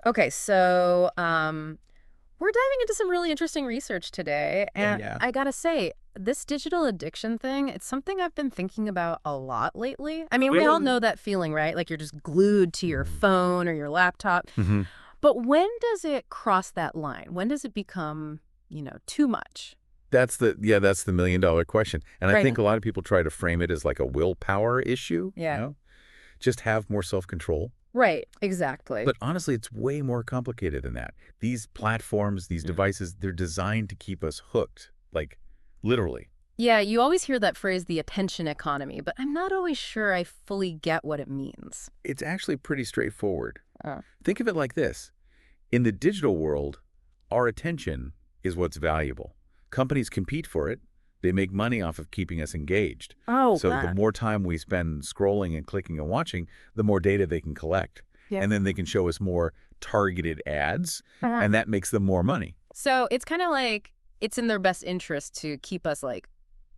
Okay, so we're diving into some really interesting research today, and Yeah. I gotta say, this digital addiction thing, it's something I've been thinking about a lot lately. I mean, we all Really? know that feeling, right? Like you're just glued to your Mm. phone or your laptop. hmm But when does it cross that line? When does it become, too much? That's the million-dollar question. And I Right. think a lot of people try to frame it as like a willpower issue, Yeah. just have more self-control. Right. Exactly. But honestly, it's way more complicated than that. These platforms, these devices, they're designed to keep us hooked, like literally. Yeah, you always hear that phrase, the attention economy, but I'm not always sure I fully get what it means. It's actually pretty straightforward. Oh. Think of it like this. In the digital world, our attention is what's valuable. Companies compete for it. They make money off of keeping us engaged. Oh, So the that. more time we spend scrolling and clicking and watching, the more data they can collect. Yeah. And then they can show us more targeted ads, and that makes them more money. So it's kind of like it's in their best interest to keep us like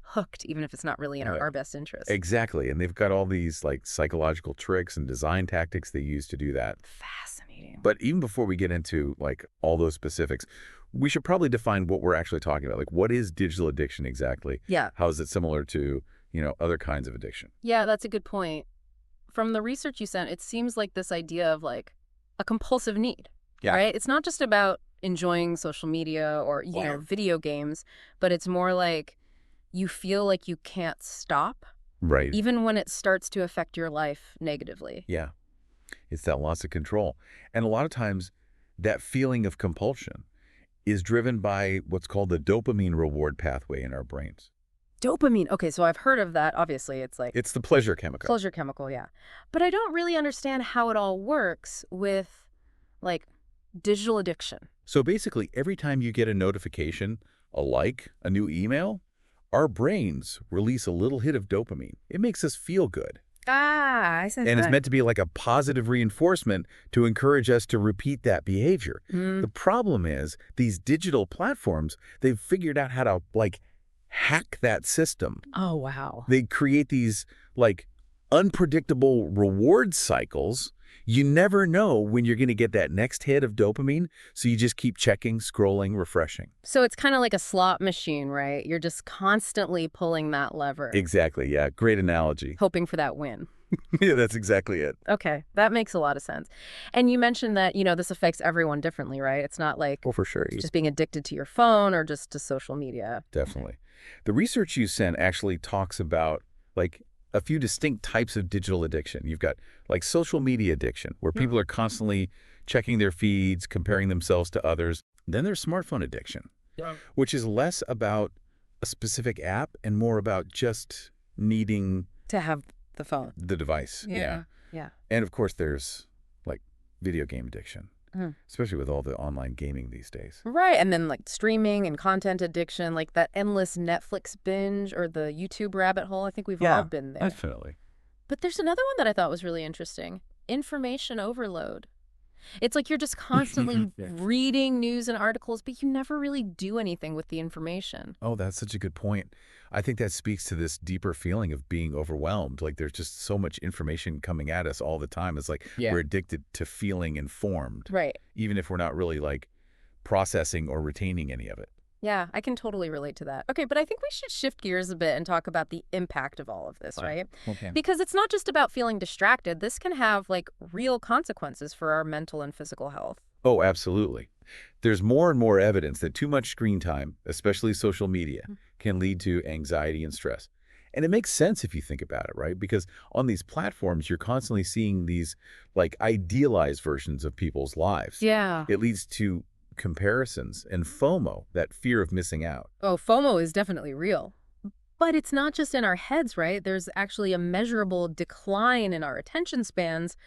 hooked, even if it's not really in Uh, our best interest. exactly. And they've got all these like psychological tricks and design tactics they use to do that. Fascinating. But even before we get into like all those specifics, we should probably define what we're actually talking about. Like, what is digital addiction exactly? Yeah. How is it similar to, other kinds of addiction? Yeah, that's a good point. From the research you sent, it seems like this idea of like a compulsive need, Yeah. right? It's not just about enjoying social media or, video games, but it's more like you feel like you can't stop, Right. even when it starts to affect your life negatively. Yeah. It's that loss of control. And a lot of times that feeling of compulsion is driven by what's called the dopamine reward pathway in our brains. Dopamine. Okay, so I've heard of that. Obviously, it's like It's the pleasure chemical. pleasure chemical, yeah. But I don't really understand how it all works with like digital addiction. So basically, every time you get a notification, a like, a new email, our brains release a little hit of dopamine. It makes us feel good. Ah, I said And it's that. meant to be like a positive reinforcement to encourage us to repeat that behavior. Mm. The problem is these digital platforms, they've figured out how to like hack that system. Oh, wow. They create these like unpredictable reward cycles. You never know when you're going to get that next hit of dopamine, so you just keep checking, scrolling, refreshing. So it's kind of like a slot machine, right? You're just constantly pulling that lever, Exactly, yeah. Great analogy. hoping for that win. Yeah, that's exactly it. Okay, that makes a lot of sense. And you mentioned that, this affects everyone differently, right? It's not like Well, for sure. just being addicted to your phone or just to social media. Definitely. The research you sent actually talks about like a few distinct types of digital addiction. You've got like social media addiction, where people are constantly checking their feeds, comparing themselves to others. Then there's smartphone addiction, which is less about a specific app and more about just needing To have the phone. the device. Yeah. And of course, there's like video game addiction, Mm. especially with all the online gaming these days. Right. And then like streaming and content addiction, like that endless Netflix binge or the YouTube rabbit hole. I think we've all been there. Definitely. But there's another one that I thought was really interesting. Information overload. It's like you're just constantly reading news and articles, but you never really do anything with the information. Oh, that's such a good point. I think that speaks to this deeper feeling of being overwhelmed. Like there's just so much information coming at us all the time. It's like we're addicted to feeling informed, Right. even if we're not really like processing or retaining any of it. Yeah, I can totally relate to that. Okay, but I think we should shift gears a bit and talk about the impact of all of this, right? Okay. Because it's not just about feeling distracted. This can have like real consequences for our mental and physical health. Oh, absolutely. There's more and more evidence that too much screen time, especially social media, can lead to anxiety and stress. And it makes sense if you think about it, right? Because on these platforms, you're constantly seeing these like idealized versions of people's lives. Yeah. It leads to comparisons and FOMO, that fear of missing out. Oh, FOMO is definitely real. But it's not just in our heads, right? There's actually a measurable decline in our attention spans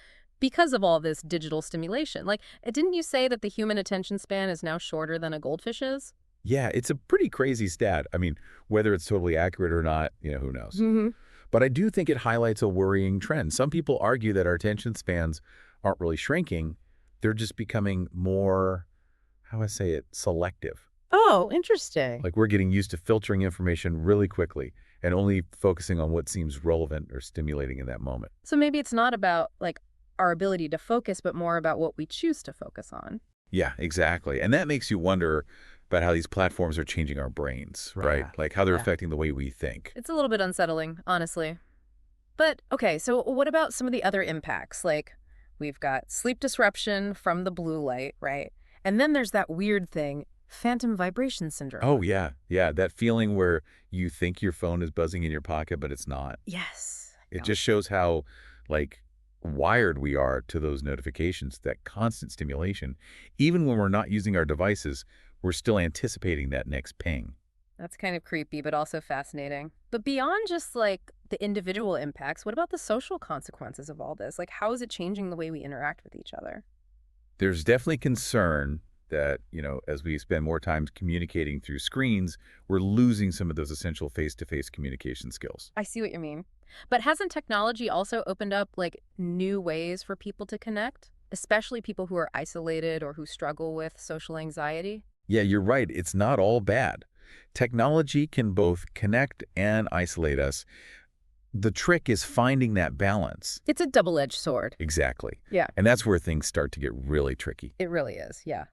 because of all this digital stimulation. Like, didn't you say that the human attention span is now shorter than a goldfish's? Yeah, it's a pretty crazy stat. I mean, whether it's totally accurate or not, who knows? Mm-hmm. But I do think it highlights a worrying trend. Some people argue that our attention spans aren't really shrinking. They're just becoming more, how do I say it, selective. Oh, interesting. Like we're getting used to filtering information really quickly and only focusing on what seems relevant or stimulating in that moment. So maybe it's not about like our ability to focus, but more about what we choose to focus on. Yeah, exactly. And that makes you wonder about how these platforms are changing our brains, right? Yeah. Like how they're Yeah. affecting the way we think. It's a little bit unsettling, honestly. But okay, so what about some of the other impacts? Like we've got sleep disruption from the blue light, right? And then there's that weird thing, phantom vibration syndrome. Oh, yeah. Yeah, that feeling where you think your phone is buzzing in your pocket, but it's not. Yes. It Yeah. just shows how, like, wired we are to those notifications, that constant stimulation. Even when we're not using our devices, we're still anticipating that next ping. That's kind of creepy, but also fascinating. But beyond just like the individual impacts, what about the social consequences of all this? Like, how is it changing the way we interact with each other? There's definitely concern that, as we spend more time communicating through screens, we're losing some of those essential face-to-face communication skills. I see what you mean. But hasn't technology also opened up like new ways for people to connect, especially people who are isolated or who struggle with social anxiety? Yeah, you're right. It's not all bad. Technology can both connect and isolate us. The trick is finding that balance. It's a double-edged sword. Exactly. Yeah, And that's where things start to get really tricky. it really is. Yeah.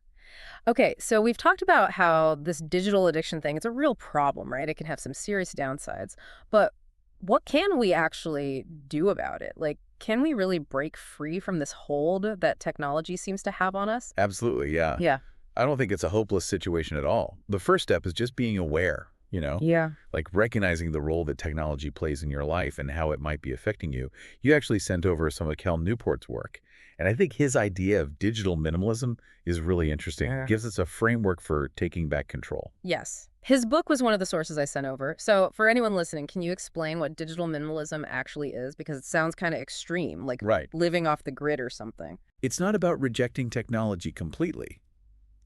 Okay, so we've talked about how this digital addiction thing, it's a real problem, right? It can have some serious downsides. But what can we actually do about it? Like, can we really break free from this hold that technology seems to have on us? Absolutely, yeah. Yeah. I don't think it's a hopeless situation at all. The first step is just being aware, Yeah. like recognizing the role that technology plays in your life and how it might be affecting you. You actually sent over some of Cal Newport's work. And I think his idea of digital minimalism is really interesting. It Yeah. gives us a framework for taking back control. Yes. His book was one of the sources I sent over. So, for anyone listening, can you explain what digital minimalism actually is? Because it sounds kind of extreme, like Right. living off the grid or something. It's not about rejecting technology completely.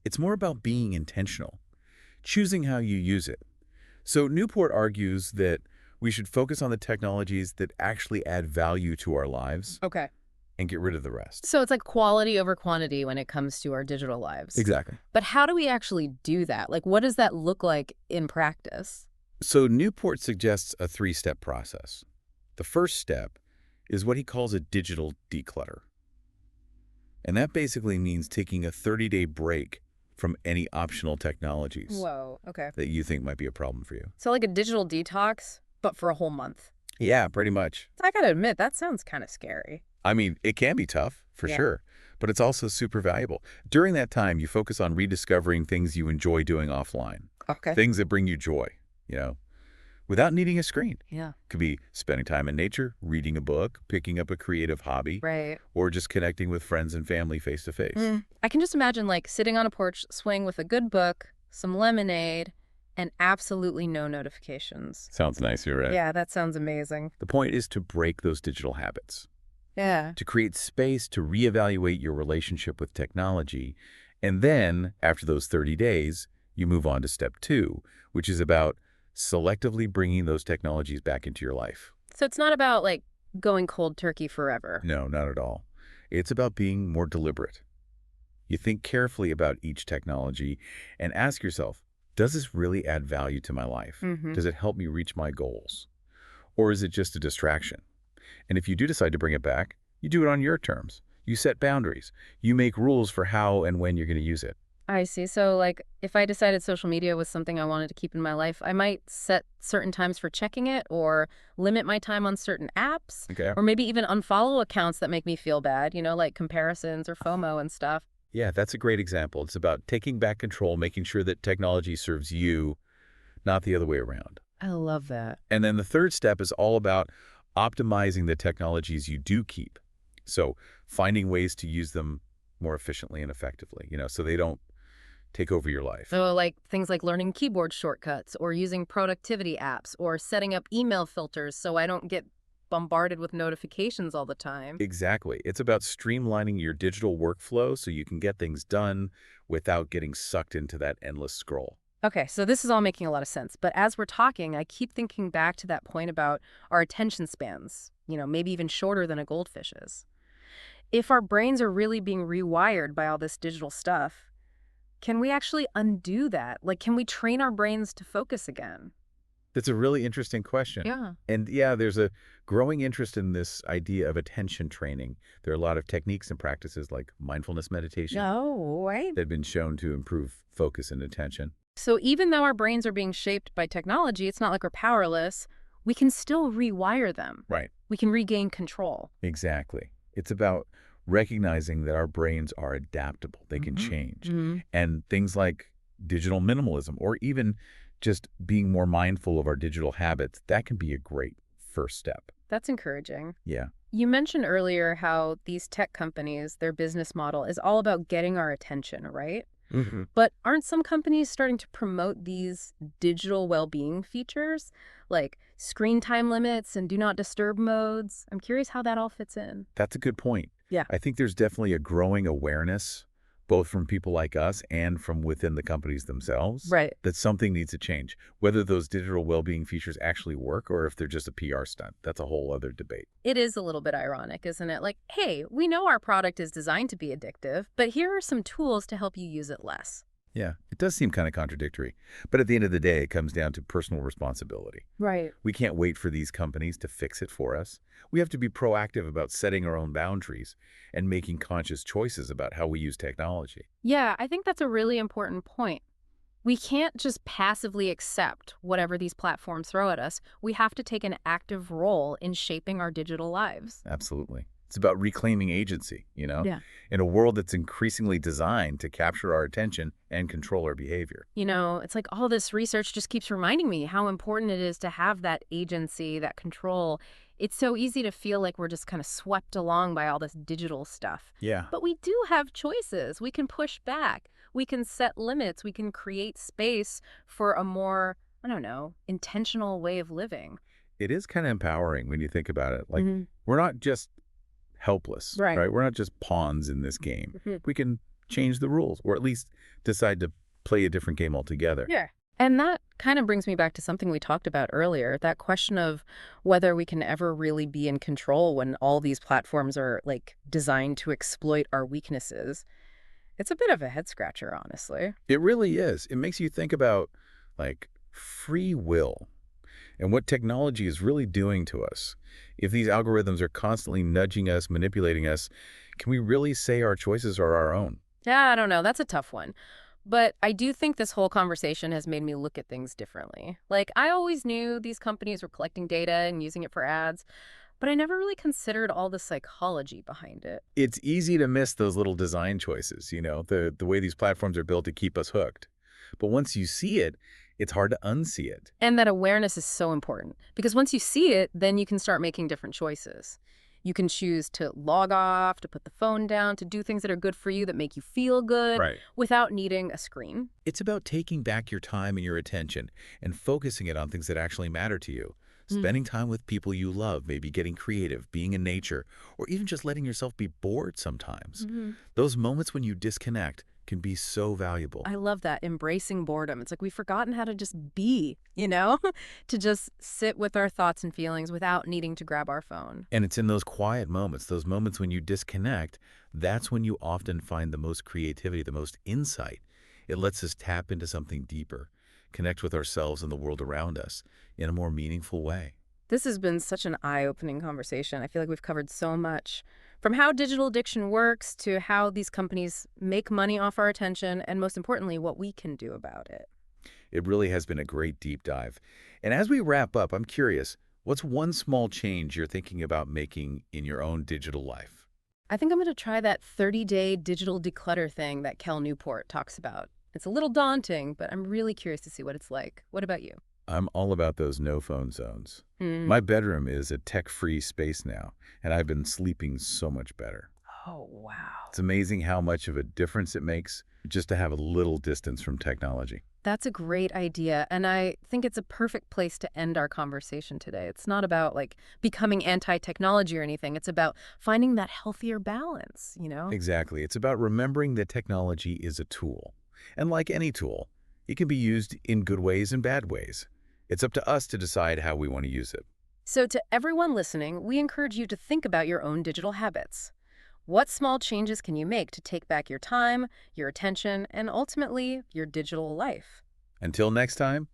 It's more about being intentional, choosing how you use it. So Newport argues that we should focus on the technologies that actually add value to our lives Okay. and get rid of the rest. So it's like quality over quantity when it comes to our digital lives. Exactly. But how do we actually do that? Like, what does that look like in practice? So Newport suggests a three-step process. The first step is what he calls a digital declutter. And that basically means taking a 30-day break from any optional technologies Whoa, okay. that you think might be a problem for you. So like a digital detox, but for a whole month. Yeah, pretty much. I gotta admit, that sounds kind of scary. I mean, it can be tough, for Yeah. sure, but it's also super valuable. During that time, you focus on rediscovering things you enjoy doing offline, Okay. things that bring you joy, you know, without needing a screen. Yeah. Could be spending time in nature, reading a book, picking up a creative hobby, Right. or just connecting with friends and family face to face. I can just imagine like sitting on a porch swing with a good book, some lemonade, and absolutely no notifications. Sounds nice, you're right. Yeah, that sounds amazing. The point is to break those digital habits, Yeah. to create space to reevaluate your relationship with technology. And then, after those 30 days, you move on to step 2, which is about selectively bringing those technologies back into your life. So it's not about like going cold turkey forever. No, not at all. It's about being more deliberate. You think carefully about each technology and ask yourself, does this really add value to my life? Mm-hmm. Does it help me reach my goals? Or is it just a distraction? And if you do decide to bring it back, you do it on your terms. You set boundaries. You make rules for how and when you're going to use it. I see. So, like, if I decided social media was something I wanted to keep in my life, I might set certain times for checking it or limit my time on certain apps Okay? or maybe even unfollow accounts that make me feel bad, like comparisons or FOMO and stuff. Yeah, that's a great example. It's about taking back control, making sure that technology serves you, not the other way around. I love that. And then the third step is all about optimizing the technologies you do keep. So finding ways to use them more efficiently and effectively, so they don't take over your life. So, like, things like learning keyboard shortcuts or using productivity apps or setting up email filters so I don't get bombarded with notifications all the time. Exactly. It's about streamlining your digital workflow so you can get things done without getting sucked into that endless scroll. Okay, so this is all making a lot of sense. But as we're talking, I keep thinking back to that point about our attention spans, maybe even shorter than a goldfish's. If our brains are really being rewired by all this digital stuff, can we actually undo that? Like, can we train our brains to focus again? That's a really interesting question. Yeah. And yeah, there's a growing interest in this idea of attention training. There are a lot of techniques and practices like mindfulness meditation Oh, right. that have been shown to improve focus and attention. So even though our brains are being shaped by technology, it's not like we're powerless. We can still rewire them. Right. We can regain control. Exactly. It's about recognizing that our brains are adaptable. They can change. Hmm. And things like digital minimalism or even just being more mindful of our digital habits, that can be a great first step. That's encouraging. Yeah. You mentioned earlier how these tech companies, their business model is all about getting our attention, right? Hmm. But aren't some companies starting to promote these digital well-being features, like screen time limits and do not disturb modes? I'm curious how that all fits in. That's a good point. Yeah. I think there's definitely a growing awareness, both from people like us and from within the companies themselves, Right. that something needs to change. Whether those digital well-being features actually work or if they're just a PR stunt, that's a whole other debate. It is a little bit ironic, isn't it? Like, hey, we know our product is designed to be addictive, but here are some tools to help you use it less. Yeah, it does seem kind of contradictory. But at the end of the day, it comes down to personal responsibility. Right. We can't wait for these companies to fix it for us. We have to be proactive about setting our own boundaries and making conscious choices about how we use technology. Yeah, I think that's a really important point. We can't just passively accept whatever these platforms throw at us. We have to take an active role in shaping our digital lives. Absolutely. It's about reclaiming agency, Yeah. in a world that's increasingly designed to capture our attention and control our behavior. It's like all this research just keeps reminding me how important it is to have that agency, that control. It's so easy to feel like we're just kind of swept along by all this digital stuff. Yeah, But we do have choices. We can push back. We can set limits. We can create space for a more, I don't know, intentional way of living. it is kind of empowering when you think about it. Like, Hmm. we're not just helpless, Right. right? We're not just pawns in this game. Mhm. We can change the rules or at least decide to play a different game altogether. Yeah. And that kind of brings me back to something we talked about earlier, that question of whether we can ever really be in control when all these platforms are like designed to exploit our weaknesses. It's a bit of a head scratcher, honestly. It really is. It makes you think about like free will and what technology is really doing to us. If these algorithms are constantly nudging us, manipulating us, can we really say our choices are our own? Yeah, I don't know. That's a tough one. But I do think this whole conversation has made me look at things differently. Like, I always knew these companies were collecting data and using it for ads, but I never really considered all the psychology behind it. It's easy to miss those little design choices, the way these platforms are built to keep us hooked. But once you see it, it's hard to unsee it. And that awareness is so important because once you see it, then you can start making different choices. You can choose to log off, to put the phone down, to do things that are good for you, that make you feel good Right. without needing a screen. It's about taking back your time and your attention and focusing it on things that actually matter to you. Spending time with people you love, maybe getting creative, being in nature, or even just letting yourself be bored sometimes. Mm-hmm. Those moments when you disconnect can be so valuable. I love that, embracing boredom. It's like we've forgotten how to just be, to just sit with our thoughts and feelings without needing to grab our phone. And it's in those quiet moments, those moments when you disconnect, that's when you often find the most creativity, the most insight. It lets us tap into something deeper, connect with ourselves and the world around us in a more meaningful way. This has been such an eye-opening conversation. I feel like we've covered so much. From how digital addiction works to how these companies make money off our attention, and most importantly, what we can do about it. It really has been a great deep dive. And as we wrap up, I'm curious, what's one small change you're thinking about making in your own digital life? I think I'm going to try that 30-day digital declutter thing that Cal Newport talks about. It's a little daunting, but I'm really curious to see what it's like. What about you? I'm all about those no-phone zones. Hmm. My bedroom is a tech-free space now, and I've been sleeping so much better. Oh, wow. It's amazing how much of a difference it makes just to have a little distance from technology. That's a great idea, and I think it's a perfect place to end our conversation today. It's not about, like, becoming anti-technology or anything. It's about finding that healthier balance. Exactly. It's about remembering that technology is a tool. And like any tool, it can be used in good ways and bad ways. It's up to us to decide how we want to use it. So to everyone listening, we encourage you to think about your own digital habits. What small changes can you make to take back your time, your attention, and ultimately your digital life? Until next time,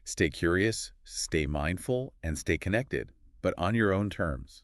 Stay curious, stay mindful, and stay connected, but on your own terms.